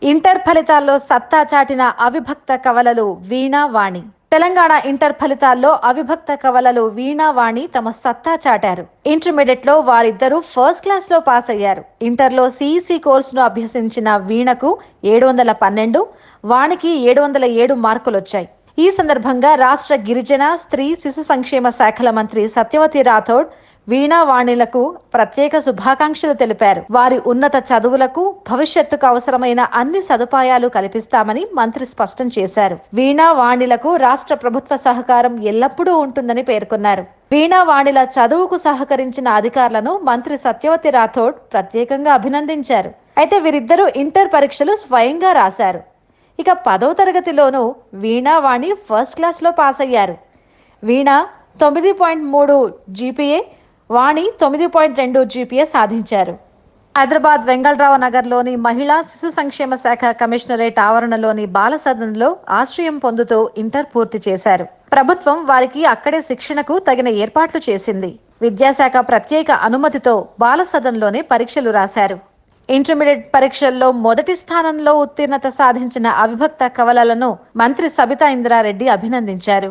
Inter ఫలితాల్లో సత్తా చాటిన అవిభక్త కవలలు వీణా వాణి. తెలంగాణ ఇంటర్ ఫలితాల్లో అవిభక్త కవలలు వీణా వాణి తమ సత్తా చాటారు. ఇంటర్మీడియట్ లో వారిద్దరూ ఫస్ట్ క్లాస్ లో పాస్ అయ్యారు. ఇంటర్లో సిఈసి కోర్సును అభ్యసించిన వీణకు 712, వాణికి 707 మార్కులొచ్చాయి. ఈ సందర్భంగా రాష్ట్ర గిరిజన, స్త్రీ, శిశు సంక్షేమ శాఖల మంత్రి సత్యవతి రాథోడ్ వీణా వాణిలకు ప్రత్యేక శుభాకాంక్షలు తెలిపారు. వారి ఉన్నత చదువులకు, భవిష్యత్తుకు అవసరమైన అన్ని సదుపాయాలు కల్పిస్తామని మంత్రి స్పష్టం చేశారు. వీణా వాణిలకు రాష్ట్ర ప్రభుత్వ సహకారం ఎల్లప్పుడూ ఉంటుందని పేర్కొన్నారు. వీణా వాణిల చదువుకు సహకరించిన అధికారులను మంత్రి సత్యవతి రాథోడ్ ప్రత్యేకంగా అభినందించారు. అయితే వీరిద్దరూ ఇంటర్ పరీక్షలు స్వయంగా రాశారు. ఇక 10వ తరగతిలోనూ వీణా వాణి ఫస్ట్ క్లాస్ లో పాస్ అయ్యారు. వీణా 9.3 జీపీఏ, వాణి 9.2 జీపీఏ సాధించారు. హైదరాబాద్ వెంగళరావు నగర్లోని మహిళా శిశు సంక్షేమ శాఖ కమిషనరేట్ ఆవరణలోని బాల సదన్లో ఆశ్రయం పొందుతూ ఇంటర్ పూర్తి చేశారు. ప్రభుత్వం వారికి అక్కడే శిక్షణకు తగిన ఏర్పాట్లు చేసింది. విద్యాశాఖ ప్రత్యేక అనుమతితో బాల సదన్లోనే పరీక్షలు రాశారు. ఇంటర్మీడియట్ పరీక్షల్లో మొదటి స్థానంలో ఉత్తీర్ణత సాధించిన అవిభక్త కవలలను మంత్రి సబితా ఇంద్రారెడ్డి అభినందించారు.